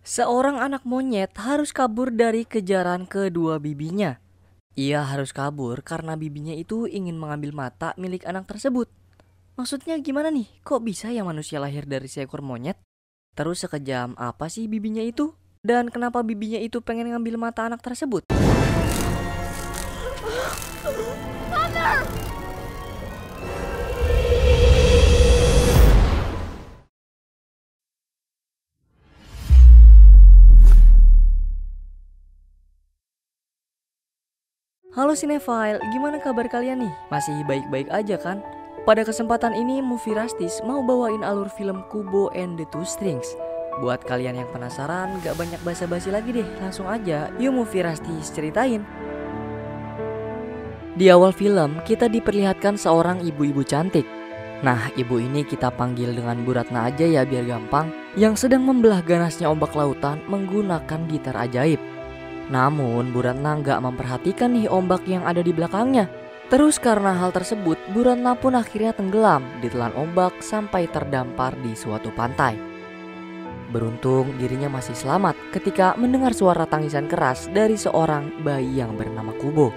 Seorang anak monyet harus kabur dari kejaran kedua bibinya. Ia harus kabur karena bibinya itu ingin mengambil mata milik anak tersebut. Maksudnya gimana nih? Kok bisa ya manusia lahir dari seekor monyet? Terus sekejam apa sih bibinya itu? Dan kenapa bibinya itu pengen ngambil mata anak tersebut? Halo Cinefile, gimana kabar kalian nih? Masih baik-baik aja kan? Pada kesempatan ini Movie Rastis mau bawain alur film Kubo and the Two Strings. Buat kalian yang penasaran, gak banyak basa-basi lagi deh, langsung aja yuk Movie Rastis ceritain. Di awal film, kita diperlihatkan seorang ibu-ibu cantik. Nah, ibu ini kita panggil dengan Bu Ratna aja ya biar gampang, yang sedang membelah ganasnya ombak lautan menggunakan gitar ajaib. Namun Bu Ratna nggak memperhatikan nih ombak yang ada di belakangnya. Terus karena hal tersebut, Bu Ratna pun akhirnya tenggelam ditelan ombak sampai terdampar di suatu pantai. Beruntung dirinya masih selamat ketika mendengar suara tangisan keras dari seorang bayi yang bernama Kubo.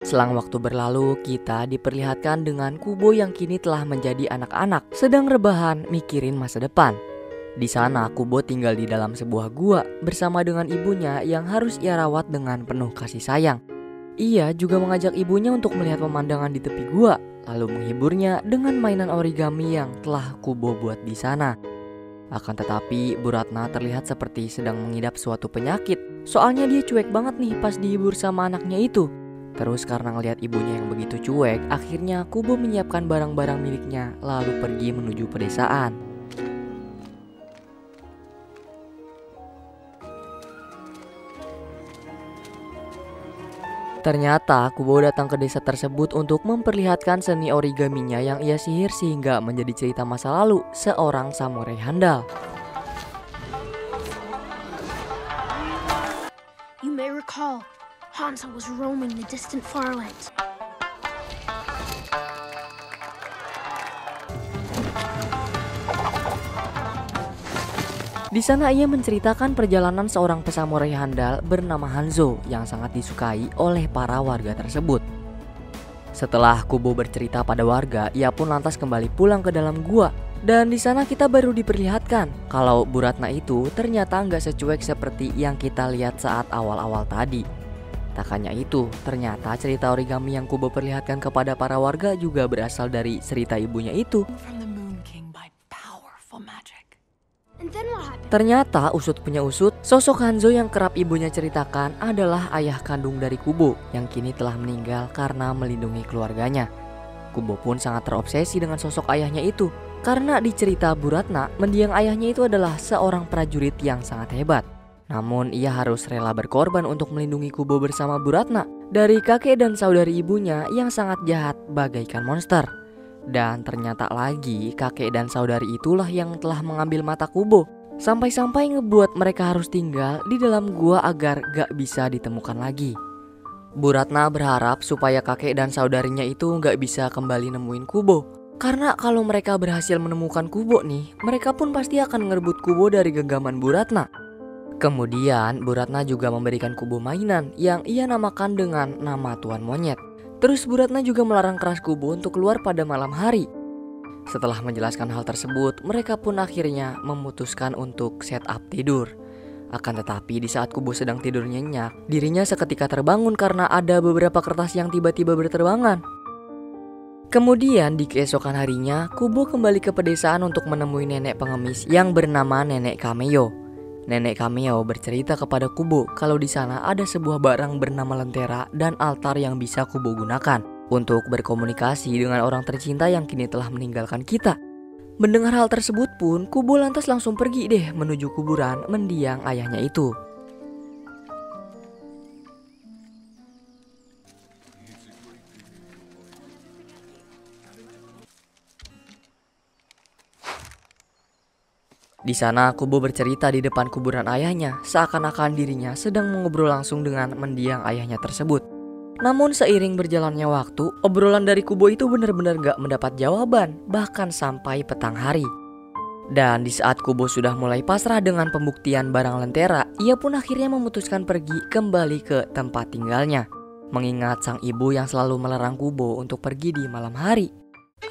Selang waktu berlalu, kita diperlihatkan dengan Kubo yang kini telah menjadi anak-anak sedang rebahan mikirin masa depan. Di sana Kubo tinggal di dalam sebuah gua bersama dengan ibunya yang harus ia rawat dengan penuh kasih sayang. Ia juga mengajak ibunya untuk melihat pemandangan di tepi gua, lalu menghiburnya dengan mainan origami yang telah Kubo buat di sana. Akan tetapi Bu Ratna terlihat seperti sedang mengidap suatu penyakit. Soalnya dia cuek banget nih pas dihibur sama anaknya itu. Terus karena ngelihat ibunya yang begitu cuek, akhirnya Kubo menyiapkan barang-barang miliknya lalu pergi menuju pedesaan. Ternyata Kubo datang ke desa tersebut untuk memperlihatkan seni origaminya yang ia sihir sehingga menjadi cerita masa lalu seorang samurai handal. You may recall, Hanzo was roaming the distant farlands. Di sana ia menceritakan perjalanan seorang pesamurai handal bernama Hanzo yang sangat disukai oleh para warga tersebut. Setelah Kubo bercerita pada warga, ia pun lantas kembali pulang ke dalam gua. Dan di sana kita baru diperlihatkan kalau Bu Ratna itu ternyata nggak secuek seperti yang kita lihat saat awal-awal tadi. Tak hanya itu, ternyata cerita origami yang Kubo perlihatkan kepada para warga juga berasal dari cerita ibunya itu. Ternyata usut punya usut, sosok Hanzo yang kerap ibunya ceritakan adalah ayah kandung dari Kubo yang kini telah meninggal karena melindungi keluarganya. Kubo pun sangat terobsesi dengan sosok ayahnya itu karena di cerita Bu Ratna, mendiang ayahnya itu adalah seorang prajurit yang sangat hebat. Namun ia harus rela berkorban untuk melindungi Kubo bersama Bu Ratna dari kakek dan saudari ibunya yang sangat jahat bagaikan monster. Dan ternyata lagi kakek dan saudari itulah yang telah mengambil mata Kubo. Sampai-sampai ngebuat mereka harus tinggal di dalam gua agar gak bisa ditemukan lagi. Bu Ratna berharap supaya kakek dan saudarinya itu gak bisa kembali nemuin Kubo. Karena kalau mereka berhasil menemukan Kubo nih, mereka pun pasti akan ngerebut Kubo dari genggaman Bu Ratna. Kemudian Bu Ratna juga memberikan Kubo mainan yang ia namakan dengan nama Tuan Monyet. Terus Bu Ratna juga melarang keras Kubo untuk keluar pada malam hari. Setelah menjelaskan hal tersebut, mereka pun akhirnya memutuskan untuk set up tidur. Akan tetapi di saat Kubo sedang tidur nyenyak, dirinya seketika terbangun karena ada beberapa kertas yang tiba-tiba berterbangan. Kemudian di keesokan harinya, Kubo kembali ke pedesaan untuk menemui nenek pengemis yang bernama Nenek Kameo. Nenek Kameo bercerita kepada Kubo kalau di sana ada sebuah barang bernama lentera dan altar yang bisa Kubo gunakan untuk berkomunikasi dengan orang tercinta yang kini telah meninggalkan kita. Mendengar hal tersebut pun, Kubo lantas langsung pergi deh menuju kuburan mendiang ayahnya itu. Di sana Kubo bercerita di depan kuburan ayahnya, seakan-akan dirinya sedang mengobrol langsung dengan mendiang ayahnya tersebut. Namun seiring berjalannya waktu, obrolan dari Kubo itu benar-benar gak mendapat jawaban, bahkan sampai petang hari. Dan di saat Kubo sudah mulai pasrah dengan pembuktian barang lentera, ia pun akhirnya memutuskan pergi kembali ke tempat tinggalnya, mengingat sang ibu yang selalu melarang Kubo untuk pergi di malam hari.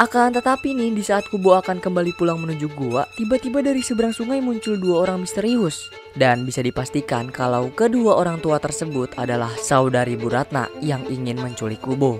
Akan tetapi nih, di saat Kubo akan kembali pulang menuju gua, tiba-tiba dari seberang sungai muncul dua orang misterius. Dan bisa dipastikan kalau kedua orang tua tersebut adalah saudari Bu Ratna yang ingin menculik Kubo.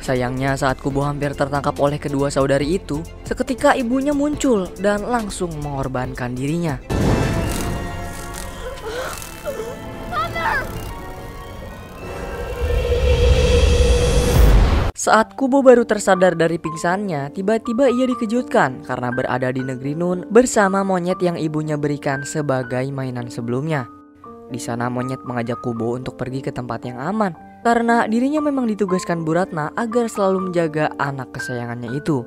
Sayangnya saat Kubo hampir tertangkap oleh kedua saudari itu, seketika ibunya muncul dan langsung mengorbankan dirinya. Saat Kubo baru tersadar dari pingsannya, tiba-tiba ia dikejutkan karena berada di negeri Nun bersama monyet yang ibunya berikan sebagai mainan sebelumnya. Di sana monyet mengajak Kubo untuk pergi ke tempat yang aman, karena dirinya memang ditugaskan Bu Ratna agar selalu menjaga anak kesayangannya itu.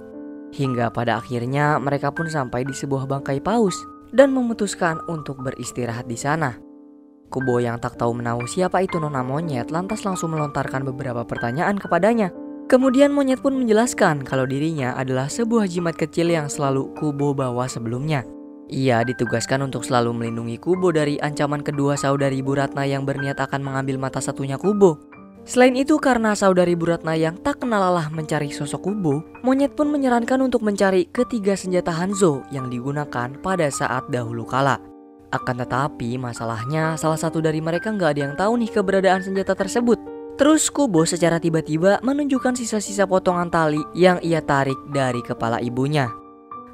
Hingga pada akhirnya mereka pun sampai di sebuah bangkai paus dan memutuskan untuk beristirahat di sana. Kubo yang tak tahu menahu siapa itu nona monyet lantas langsung melontarkan beberapa pertanyaan kepadanya. Kemudian monyet pun menjelaskan kalau dirinya adalah sebuah jimat kecil yang selalu Kubo bawa sebelumnya. Ia ditugaskan untuk selalu melindungi Kubo dari ancaman kedua saudari Bu Ratna yang berniat akan mengambil mata satunya Kubo. Selain itu, karena saudari Bu Ratna yang tak kenal lelah mencari sosok Kubo, monyet pun menyarankan untuk mencari ketiga senjata Hanzo yang digunakan pada saat dahulu kala. Akan tetapi masalahnya salah satu dari mereka nggak ada yang tahu nih keberadaan senjata tersebut. Terus Kubo secara tiba-tiba menunjukkan sisa-sisa potongan tali yang ia tarik dari kepala ibunya.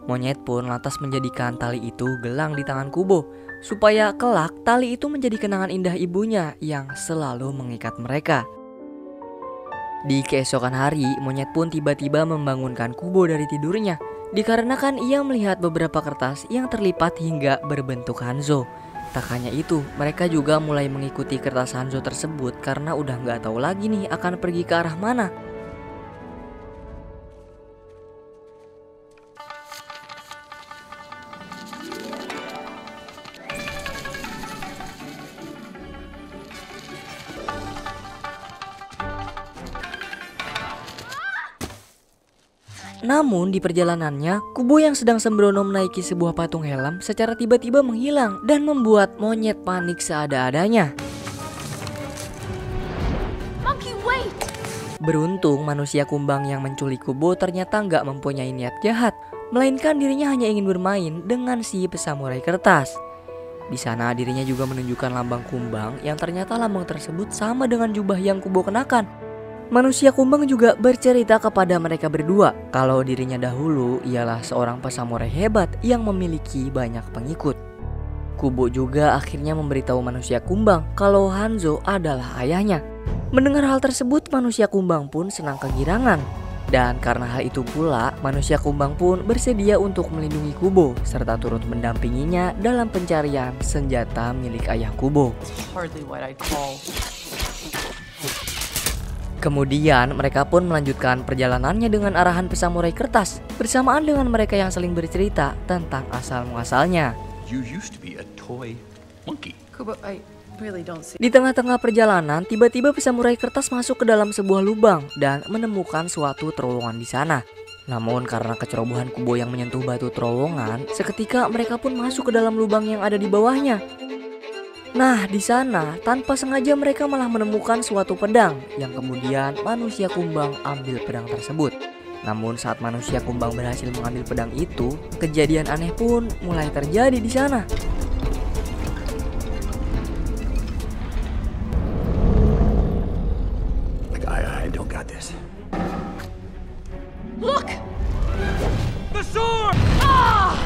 Monyet pun lantas menjadikan tali itu gelang di tangan Kubo, supaya kelak tali itu menjadi kenangan indah ibunya yang selalu mengikat mereka. Di keesokan hari, monyet pun tiba-tiba membangunkan Kubo dari tidurnya, dikarenakan ia melihat beberapa kertas yang terlipat hingga berbentuk Hanzo. Tak hanya itu, mereka juga mulai mengikuti kertas Hanzo tersebut karena udah nggak tahu lagi nih akan pergi ke arah mana. Namun di perjalanannya, Kubo yang sedang sembrono menaiki sebuah patung helm secara tiba-tiba menghilang dan membuat monyet panik seada-adanya. Monkey, wait! Beruntung manusia kumbang yang menculik Kubo ternyata nggak mempunyai niat jahat, melainkan dirinya hanya ingin bermain dengan si pesamurai kertas. Di sana dirinya juga menunjukkan lambang kumbang yang ternyata lambang tersebut sama dengan jubah yang Kubo kenakan. Manusia kumbang juga bercerita kepada mereka berdua kalau dirinya dahulu ialah seorang pesamurai hebat yang memiliki banyak pengikut. Kubo juga akhirnya memberitahu manusia kumbang kalau Hanzo adalah ayahnya. Mendengar hal tersebut, manusia kumbang pun senang kegirangan. Dan karena hal itu pula, manusia kumbang pun bersedia untuk melindungi Kubo serta turut mendampinginya dalam pencarian senjata milik ayah Kubo. Kemudian mereka pun melanjutkan perjalanannya dengan arahan pesamurai kertas bersamaan dengan mereka yang saling bercerita tentang asal-muasalnya. Di tengah-tengah perjalanan, tiba-tiba pesamurai kertas masuk ke dalam sebuah lubang dan menemukan suatu terowongan di sana. Namun karena kecerobohan Kubo yang menyentuh batu terowongan, seketika mereka pun masuk ke dalam lubang yang ada di bawahnya. Nah, di sana tanpa sengaja mereka malah menemukan suatu pedang yang kemudian manusia kumbang ambil pedang tersebut. Namun saat manusia kumbang berhasil mengambil pedang itu, kejadian aneh pun mulai terjadi di sana. I don't got this. Look! The sword! Ah!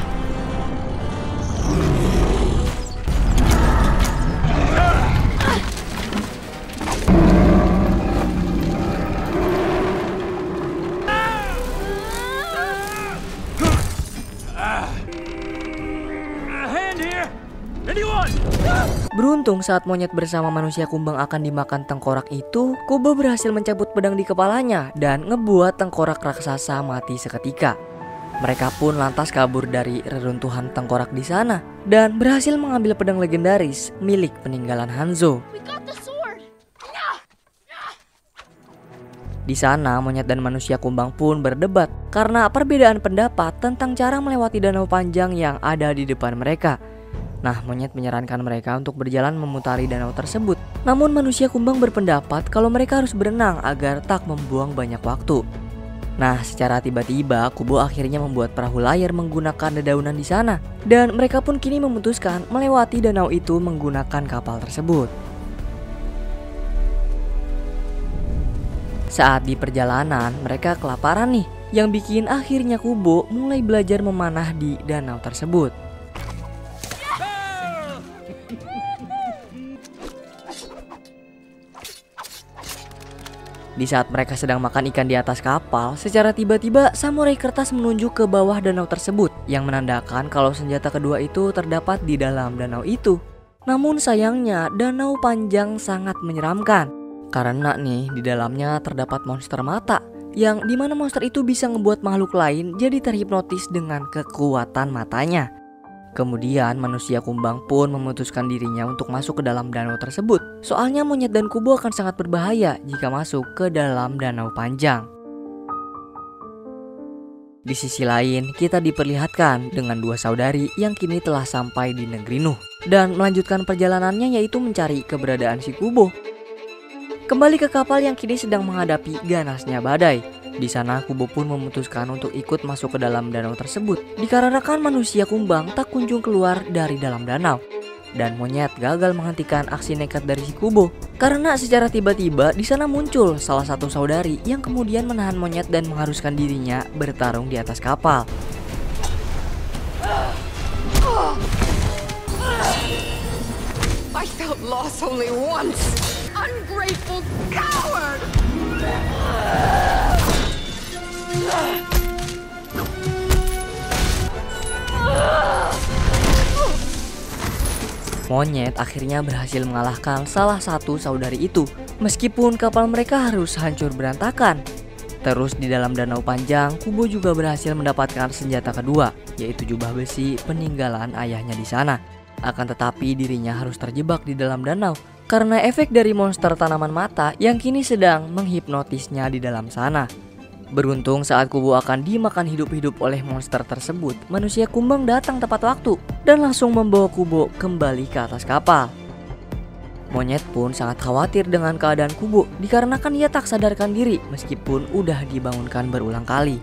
Beruntung saat monyet bersama manusia kumbang akan dimakan tengkorak itu, Kubo berhasil mencabut pedang di kepalanya dan ngebuat tengkorak raksasa mati seketika. Mereka pun lantas kabur dari reruntuhan tengkorak di sana dan berhasil mengambil pedang legendaris milik peninggalan Hanzo. We got the sword! Di sana, monyet dan manusia kumbang pun berdebat karena perbedaan pendapat tentang cara melewati danau panjang yang ada di depan mereka. Nah, monyet menyarankan mereka untuk berjalan memutari danau tersebut. Namun manusia kumbang berpendapat kalau mereka harus berenang agar tak membuang banyak waktu. Nah, secara tiba-tiba Kubo akhirnya membuat perahu layar menggunakan dedaunan di sana. Dan mereka pun kini memutuskan melewati danau itu menggunakan kapal tersebut. Saat di perjalanan, mereka kelaparan nih, yang bikin akhirnya Kubo mulai belajar memanah di danau tersebut. Di saat mereka sedang makan ikan di atas kapal, secara tiba-tiba samurai kertas menunjuk ke bawah danau tersebut yang menandakan kalau senjata kedua itu terdapat di dalam danau itu. Namun sayangnya danau panjang sangat menyeramkan karena nih di dalamnya terdapat monster mata yang dimana monster itu bisa ngebuat makhluk lain jadi terhipnotis dengan kekuatan matanya. Kemudian manusia kumbang pun memutuskan dirinya untuk masuk ke dalam danau tersebut. Soalnya monyet dan Kubo akan sangat berbahaya jika masuk ke dalam danau panjang. Di sisi lain, kita diperlihatkan dengan dua saudari yang kini telah sampai di negeri Nuh dan melanjutkan perjalanannya yaitu mencari keberadaan si Kubo. Kembali ke kapal yang kini sedang menghadapi ganasnya badai. Di sana Kubo pun memutuskan untuk ikut masuk ke dalam danau tersebut dikarenakan manusia kumbang tak kunjung keluar dari dalam danau. Dan monyet gagal menghentikan aksi nekat dari si Kubo karena secara tiba-tiba di sana muncul salah satu saudari yang kemudian menahan monyet dan mengharuskan dirinya bertarung di atas kapal. I felt loss only once. Ungrateful coward! Monyet akhirnya berhasil mengalahkan salah satu saudari itu, meskipun kapal mereka harus hancur berantakan. Terus di dalam danau panjang, Kubo juga berhasil mendapatkan senjata kedua, yaitu jubah besi peninggalan ayahnya di sana. Akan tetapi dirinya harus terjebak di dalam danau karena efek dari monster tanaman mata yang kini sedang menghipnotisnya di dalam sana. Beruntung saat Kubo akan dimakan hidup-hidup oleh monster tersebut, manusia kumbang datang tepat waktu dan langsung membawa Kubo kembali ke atas kapal. Monyet pun sangat khawatir dengan keadaan Kubo dikarenakan ia tak sadarkan diri meskipun udah dibangunkan berulang kali.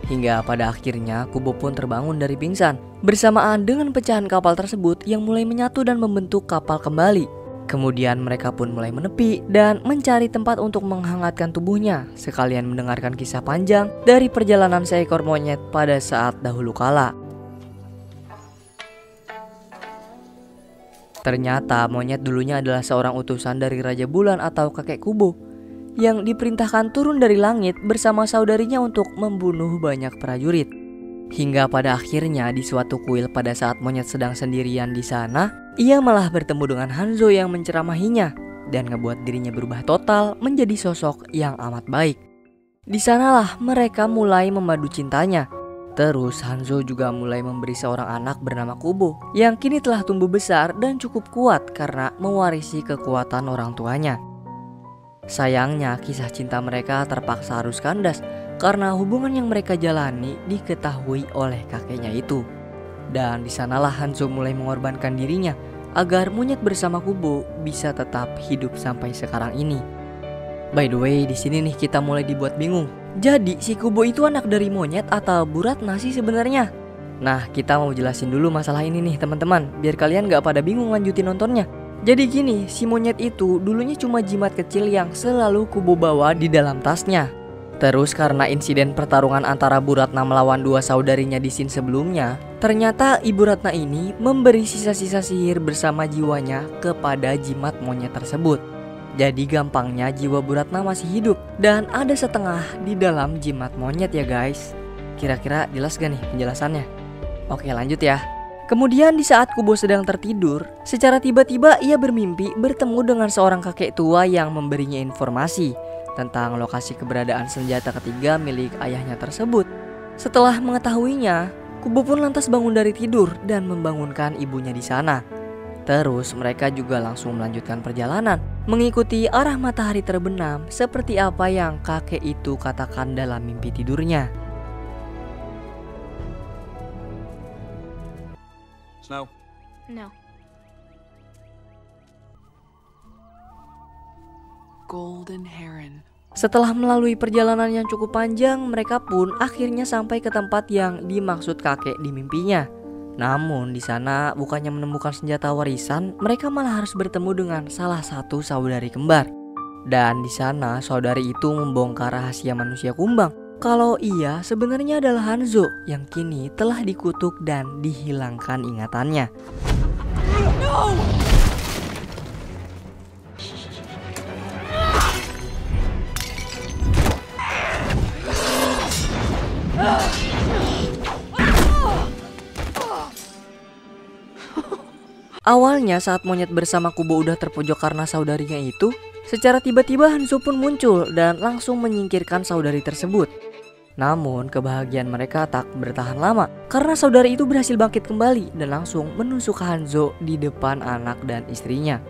Hingga pada akhirnya Kubo pun terbangun dari pingsan bersamaan dengan pecahan kapal tersebut yang mulai menyatu dan membentuk kapal kembali. Kemudian mereka pun mulai menepi dan mencari tempat untuk menghangatkan tubuhnya, sekalian mendengarkan kisah panjang dari perjalanan seekor monyet pada saat dahulu kala. Ternyata monyet dulunya adalah seorang utusan dari Raja Bulan atau kakek Kubo yang diperintahkan turun dari langit bersama saudarinya untuk membunuh banyak prajurit. Hingga pada akhirnya di suatu kuil pada saat monyet sedang sendirian di sana, ia malah bertemu dengan Hanzo yang menceramahinya dan ngebuat dirinya berubah total menjadi sosok yang amat baik. Di sanalah mereka mulai memadu cintanya. Terus Hanzo juga mulai memberi seorang anak bernama Kubo yang kini telah tumbuh besar dan cukup kuat karena mewarisi kekuatan orang tuanya. Sayangnya kisah cinta mereka terpaksa harus kandas karena hubungan yang mereka jalani diketahui oleh kakeknya itu. Dan di sanalah Hanzo mulai mengorbankan dirinya agar monyet bersama Kubo bisa tetap hidup sampai sekarang ini. By the way, di sini nih kita mulai dibuat bingung. Jadi si Kubo itu anak dari monyet atau Buratna sih sebenarnya? Nah, kita mau jelasin dulu masalah ini nih teman-teman, biar kalian gak pada bingung lanjutin nontonnya. Jadi gini, si monyet itu dulunya cuma jimat kecil yang selalu Kubo bawa di dalam tasnya. Terus karena insiden pertarungan antara Buratna melawan dua saudarinya di scene sebelumnya, ternyata Ibu Ratna ini memberi sisa-sisa sihir bersama jiwanya kepada jimat monyet tersebut. Jadi gampangnya jiwa Buratna masih hidup dan ada setengah di dalam jimat monyet ya guys. Kira-kira jelas gak nih penjelasannya? Oke lanjut ya. Kemudian di saat Kubo sedang tertidur, secara tiba-tiba ia bermimpi bertemu dengan seorang kakek tua yang memberinya informasi tentang lokasi keberadaan senjata ketiga milik ayahnya tersebut. Setelah mengetahuinya, Kubo pun lantas bangun dari tidur dan membangunkan ibunya di sana. Terus mereka juga langsung melanjutkan perjalanan, mengikuti arah matahari terbenam seperti apa yang kakek itu katakan dalam mimpi tidurnya. Snow. No. Golden Heron. Setelah melalui perjalanan yang cukup panjang, mereka pun akhirnya sampai ke tempat yang dimaksud kakek di mimpinya. Namun di sana bukannya menemukan senjata warisan, mereka malah harus bertemu dengan salah satu saudari kembar. Dan di sana saudari itu membongkar rahasia manusia kumbang kalau ia sebenarnya adalah Hanzo yang kini telah dikutuk dan dihilangkan ingatannya. Awalnya saat monyet bersama Kubo udah terpojok karena saudarinya itu, secara tiba-tiba Hanzo pun muncul dan langsung menyingkirkan saudari tersebut. Namun kebahagiaan mereka tak bertahan lama karena saudari itu berhasil bangkit kembali dan langsung menusuk Hanzo di depan anak dan istrinya.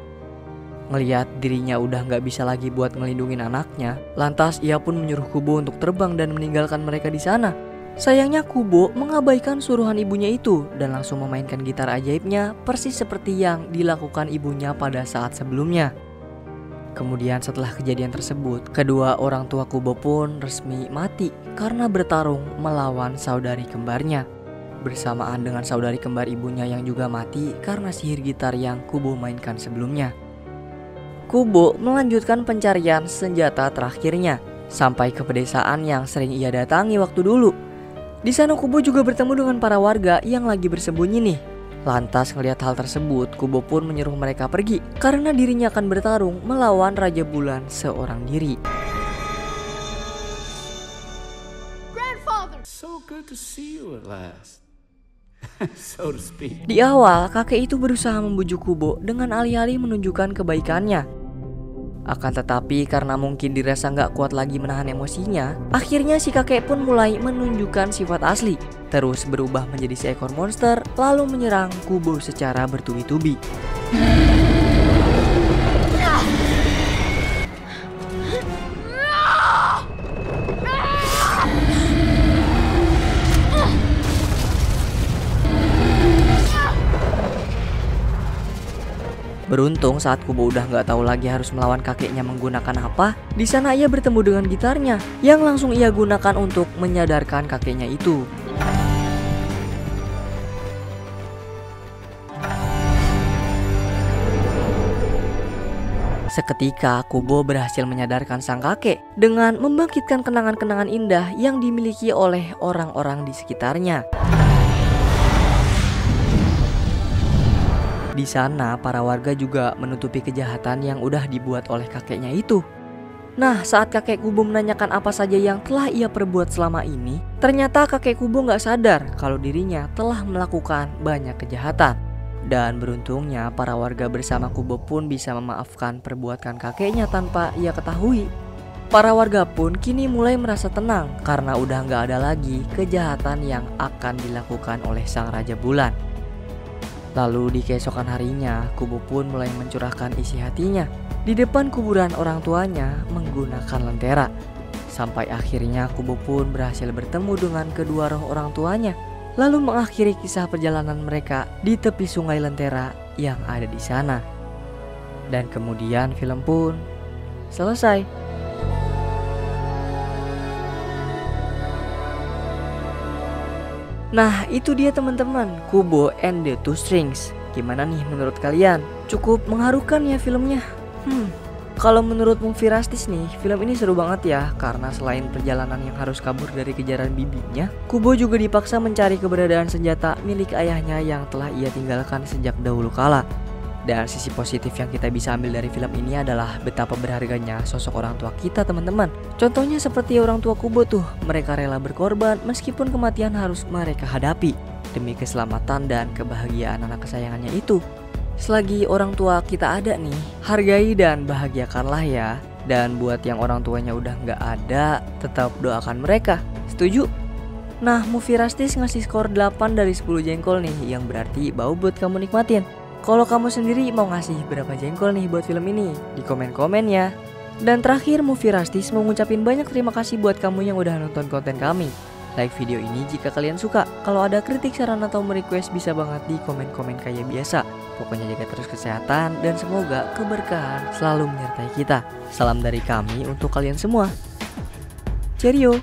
Ngeliat dirinya udah gak bisa lagi buat ngelindungin anaknya, lantas ia pun menyuruh Kubo untuk terbang dan meninggalkan mereka di sana. Sayangnya Kubo mengabaikan suruhan ibunya itu dan langsung memainkan gitar ajaibnya persis seperti yang dilakukan ibunya pada saat sebelumnya. Kemudian setelah kejadian tersebut, kedua orang tua Kubo pun resmi mati karena bertarung melawan saudari kembarnya. Bersamaan dengan saudari kembar ibunya yang juga mati karena sihir gitar yang Kubo mainkan sebelumnya. Kubo melanjutkan pencarian senjata terakhirnya sampai ke pedesaan yang sering ia datangi waktu dulu. Di sana Kubo juga bertemu dengan para warga yang lagi bersembunyi nih. Lantas ngelihat hal tersebut, Kubo pun menyuruh mereka pergi karena dirinya akan bertarung melawan Raja Bulan seorang diri. Grandfather! So good to see you at last. So to speak. Di awal, kakek itu berusaha membujuk Kubo dengan alih-alih menunjukkan kebaikannya. Akan tetapi karena mungkin dirasa nggak kuat lagi menahan emosinya, akhirnya si kakek pun mulai menunjukkan sifat asli. Terus berubah menjadi seekor monster, lalu menyerang Kubo secara bertubi-tubi. Beruntung saat Kubo udah nggak tahu lagi harus melawan kakeknya menggunakan apa, di sana ia bertemu dengan gitarnya yang langsung ia gunakan untuk menyadarkan kakeknya itu. Seketika Kubo berhasil menyadarkan sang kakek dengan membangkitkan kenangan-kenangan indah yang dimiliki oleh orang-orang di sekitarnya. Di sana para warga juga menutupi kejahatan yang udah dibuat oleh kakeknya itu. Nah, saat kakek Kubo menanyakan apa saja yang telah ia perbuat selama ini, ternyata kakek Kubo nggak sadar kalau dirinya telah melakukan banyak kejahatan. Dan beruntungnya para warga bersama Kubo pun bisa memaafkan perbuatan kakeknya tanpa ia ketahui. Para warga pun kini mulai merasa tenang karena udah nggak ada lagi kejahatan yang akan dilakukan oleh sang Raja Bulan. Lalu di keesokan harinya, Kubo pun mulai mencurahkan isi hatinya di depan kuburan orang tuanya menggunakan lentera. Sampai akhirnya Kubo pun berhasil bertemu dengan kedua roh orang tuanya, lalu mengakhiri kisah perjalanan mereka di tepi sungai Lentera yang ada di sana. Dan kemudian film pun selesai. Nah, itu dia teman-teman, Kubo and the Two Strings. Gimana nih menurut kalian? Cukup mengharukan ya filmnya? Kalau menurut Movie Rastis nih, film ini seru banget ya. Karena selain perjalanan yang harus kabur dari kejaran bibinya, Kubo juga dipaksa mencari keberadaan senjata milik ayahnya yang telah ia tinggalkan sejak dahulu kala. Dan sisi positif yang kita bisa ambil dari film ini adalah betapa berharganya sosok orang tua kita teman-teman. Contohnya seperti orang tua Kubo tuh, mereka rela berkorban meskipun kematian harus mereka hadapi demi keselamatan dan kebahagiaan anak kesayangannya itu. Selagi orang tua kita ada nih, hargai dan bahagiakanlah ya. Dan buat yang orang tuanya udah nggak ada, tetap doakan mereka. Setuju? Nah, Movie Rastis ngasih skor 8 dari 10 jengkol nih, yang berarti bau buat kamu nikmatin. Kalau kamu sendiri mau ngasih berapa jengkol nih buat film ini? Di komen-komen ya. Dan terakhir, Movie Rastis mau ngucapin banyak terima kasih buat kamu yang udah nonton konten kami. Like video ini jika kalian suka. Kalau ada kritik, saran, atau merequest bisa banget di komen-komen kayak biasa. Pokoknya jaga terus kesehatan dan semoga keberkahan selalu menyertai kita. Salam dari kami untuk kalian semua. Cheerio!